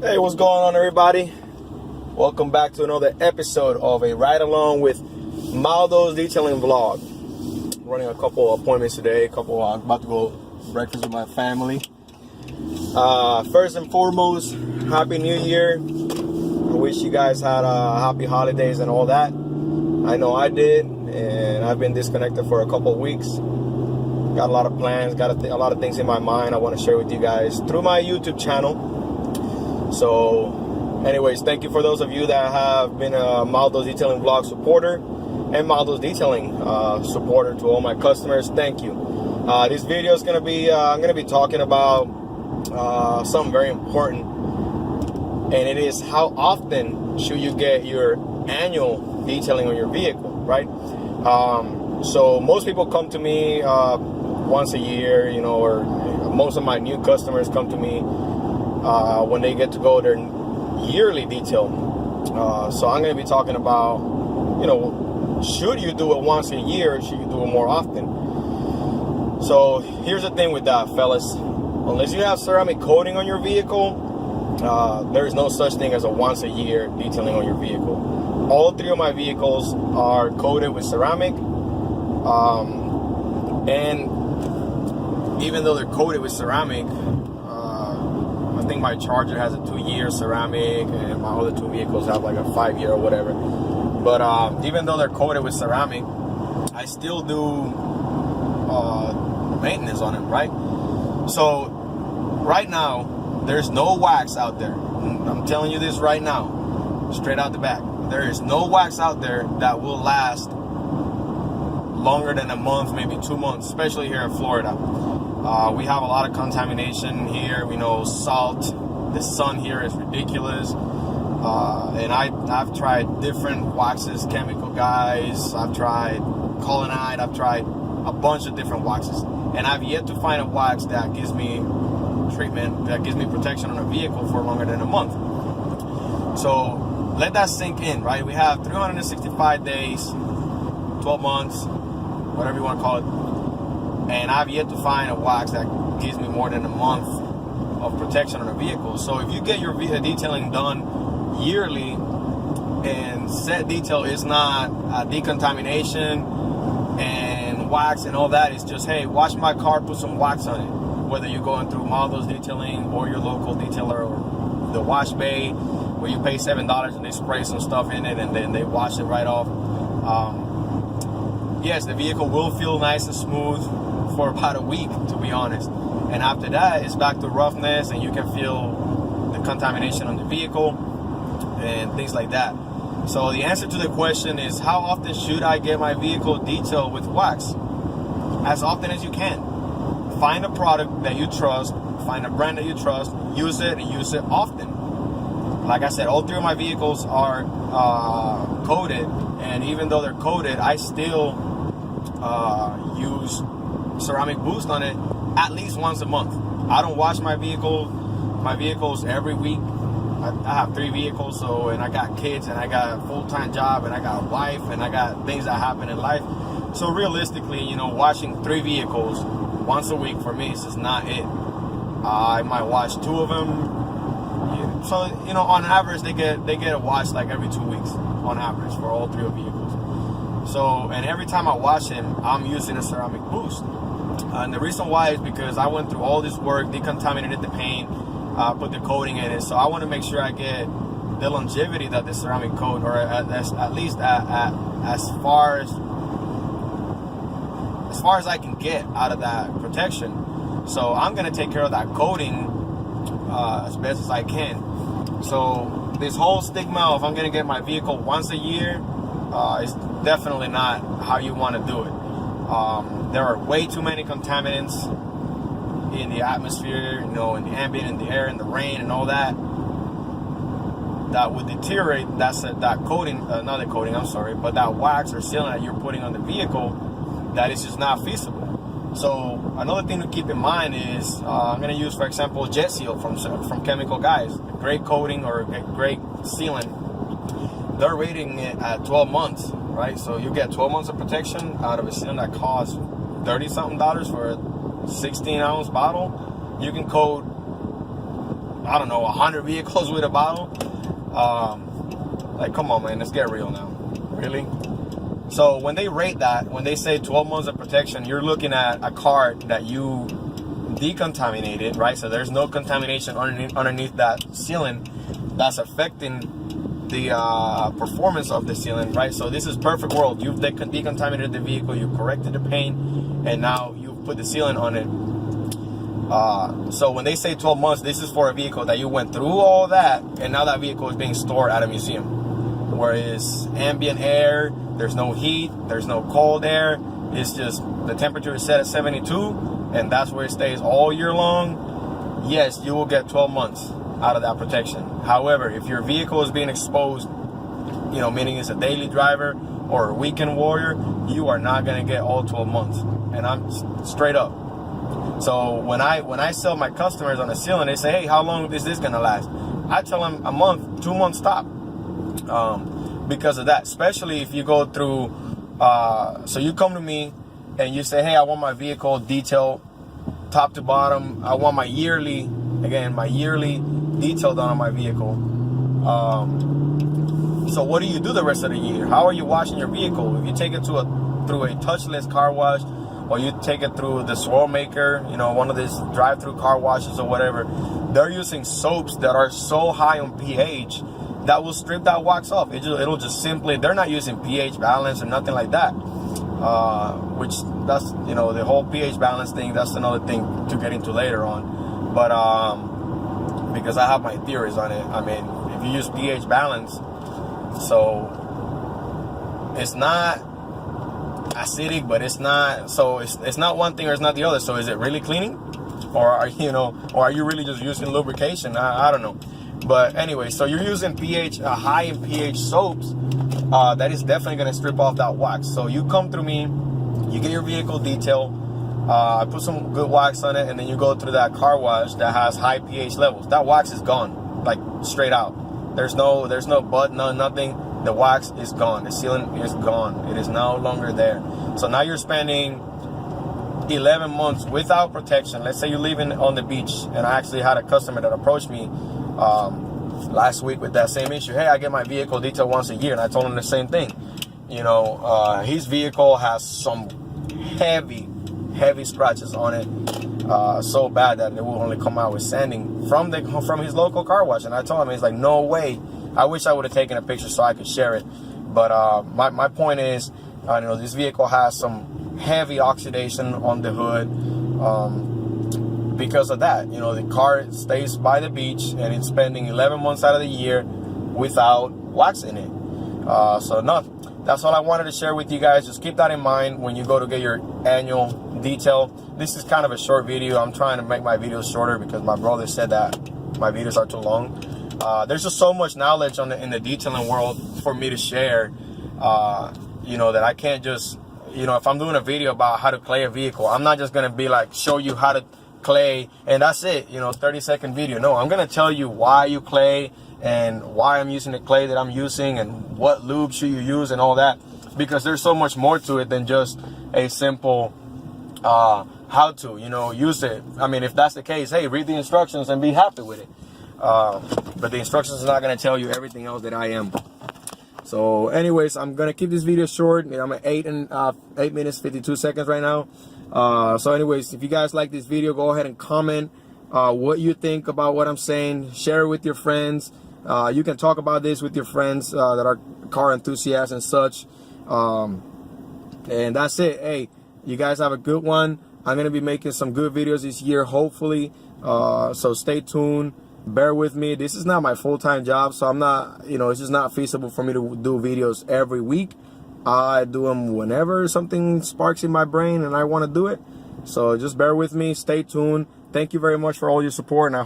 Hey, what's going on, everybody? Welcome back to another episode of a ride along with Maldo's detailing vlog. Running a couple appointments today. About to go breakfast with my family. First and foremost, Happy New Year. I wish you guys had happy holidays and all that. I know I did, and I've been disconnected for a couple of weeks. Got a lot of plans, got a lot of things in my mind I want to share with you guys through my YouTube channel. So anyways, thank you for those of you that have been a Maldo's Detailing Vlog supporter and Maldo's Detailing supporter. To all my customers, thank you. This video is going to be, I'm going to be talking about something very important, and it is how often should you get your annual detailing on your vehicle, right? So most people come to me once a year, you know, or most of my new customers come to me when they get to go their yearly detail. So I'm going to be talking about, you know, should you do it once a year or should you do it more often? So here's the thing with that, fellas. Unless you have ceramic coating on your vehicle, there is no such thing as a once a year detailing on your vehicle. All three of my vehicles are coated with ceramic, and even though they're coated with ceramic, I think my Charger has a 2-year ceramic, and my other two vehicles have like a 5-year or whatever. But even though they're coated with ceramic, I still do maintenance on them, right? So right now, there's no wax out there. I'm telling you this right now, straight out the back. There is no wax out there that will last longer than a month, maybe 2 months, especially here in Florida. We have a lot of contamination here. We know salt. The sun here is ridiculous. And I've tried different waxes, Chemical Guys. I've tried Colonite. I've tried a bunch of different waxes. And I've yet to find a wax that gives me treatment, that gives me protection on a vehicle for longer than a month. So let that sink in, right? We have 365 days, 12 months, whatever you want to call it. And I've yet to find a wax that gives me more than a month of protection on a vehicle. So if you get your detailing done yearly, and set detail is not decontamination and wax and all that, it's just, hey, wash my car, put some wax on it. Whether you're going through Maldo's Detailing or your local detailer or the wash bay, where you pay $7 and they spray some stuff in it and then they wash it right off. Yes, the vehicle will feel nice and smooth for about a week, to be honest. And after that, it's back to roughness, and you can feel the contamination on the vehicle and things like that. So the answer to the question is, how often should I get my vehicle detailed with wax? As often as you can. Find a product that you trust, find a brand that you trust, use it, and use it often. Like I said, all three of my vehicles are coated, and even though they're coated, I still use ceramic boost on it at least once a month. I don't wash my vehicles every week. I have 3 vehicles, and I got kids, and I got a full-time job, and I got a wife, and I got things that happen in life. So realistically, you know, washing 3 vehicles once a week for me is just not it. I might wash 2 of them. So, you know, on average, they get a wash like every 2 weeks on average for all 3 vehicles. So, and every time I wash them, I'm using a ceramic boost. And the reason why is because I went through all this work, decontaminated the paint, put the coating in it. So I want to make sure I get the longevity that the ceramic coat, or at least as far as I can get out of that protection. So I'm going to take care of that coating as best as I can. So this whole stigma of I'm going to get my vehicle once a year is definitely not how you want to do it. There are way too many contaminants in the atmosphere, you know, in the ambient, in the air, in the rain, and all that, that would deteriorate that coating, not the coating, I'm sorry, but that wax or sealant that you're putting on the vehicle, that is just not feasible. So another thing to keep in mind is I'm going to use, for example, Jet Seal from Chemical Guys, a great coating or a great sealant. They're rating it at 12 months, right? So you get 12 months of protection out of a sealant that costs $30-something for a 16-ounce bottle. You can coat I don't know, 100 vehicles with a bottle. Like, come on, man, let's get real now. Really? So when they rate that, when they say 12 months of protection, you're looking at a car that you decontaminated, right? So there's no contamination underneath that sealant that's affecting the performance of the sealant, right? So this is perfect world. You've decontaminated the vehicle, you corrected the paint, and now you've put the sealant on it. So when they say 12 months, this is for a vehicle that you went through all that, and now that vehicle is being stored at a museum. Whereas ambient air, there's no heat, there's no cold air. It's just the temperature is set at 72, and that's where it stays all year long. Yes, you will get 12 months out of that protection. However, if your vehicle is being exposed, you know, meaning it's a daily driver or a weekend warrior, you are not gonna get all 12 months. And I'm straight up. So when I sell my customers on a sealant, they say, hey, how long is this gonna last? I tell them a month, 2 months top. Because of that, especially if you go through, so you come to me and you say, hey, I want my vehicle detailed top to bottom. I want my yearly detail done on my vehicle. So what do you do the rest of the year? How are you washing your vehicle? If you take it through a touchless car wash, or you take it through the Swirl Maker, you know, one of these drive-through car washes or whatever, they're using soaps that are so high on pH that will strip that wax off. It'll just simply, they're not using pH balance or nothing like that. Which that's, you know, the whole pH balance thing, that's another thing to get into later on. But because I have my theories on it. I mean, if you use pH balance, so it's not acidic, but it's not, so it's not one thing or it's not the other. So is it really cleaning? Or are you really just using lubrication? I don't know. But anyway, so you're using high in pH soaps. That is definitely going to strip off that wax. So you come through me, you get your vehicle detailed, I put some good wax on it, and then you go through that car wash that has high pH levels. That wax is gone, like straight out. There's no bud, nothing. The wax is gone. The sealant is gone. It is no longer there. So now you're spending 11 months without protection. Let's say you're leaving on the beach, and I actually had a customer that approached me last week with that same issue. Hey, I get my vehicle detailed once a year, and I told him the same thing. You know, his vehicle has some heavy scratches on it, so bad that it will only come out with sanding from his local car wash. And I told him, he's like, no way. I wish I would have taken a picture so I could share it. But my point is, you know, this vehicle has some heavy oxidation on the hood. Because of that, you know, the car stays by the beach and it's spending 11 months out of the year without wax in it. So no, that's all I wanted to share with you guys. Just keep that in mind when you go to get your annual detail. This is kind of a short video. I'm trying to make my videos shorter because my brother said that my videos are too long. There's just so much knowledge in the detailing world for me to share, you know, that I can't just, you know, if I'm doing a video about how to clay a vehicle, I'm not just going to be like, show you how to clay and that's it, you know, 30-second video. No, I'm going to tell you why you clay and why I'm using the clay that I'm using and what lube should you use and all that, because there's so much more to it than just a simple how to, you know, use it. I mean, if that's the case, hey, read the instructions and be happy with it. But the instructions are not going to tell you everything else that I am. So anyways, I'm going to keep this video short. I'm at 8 minutes 52 seconds right now. So anyways, if you guys like this video, go ahead and comment what you think about what I'm saying. Share it with your friends. You can talk about this with your friends that are car enthusiasts and such. And that's it. Hey, you guys have a good one. I'm going to be making some good videos this year, hopefully. So stay tuned. Bear with me. This is not my full-time job, so I'm not, you know, it's just not feasible for me to do videos every week. I do them whenever something sparks in my brain and I want to do it. So just bear with me. Stay tuned. Thank you very much for all your support. And I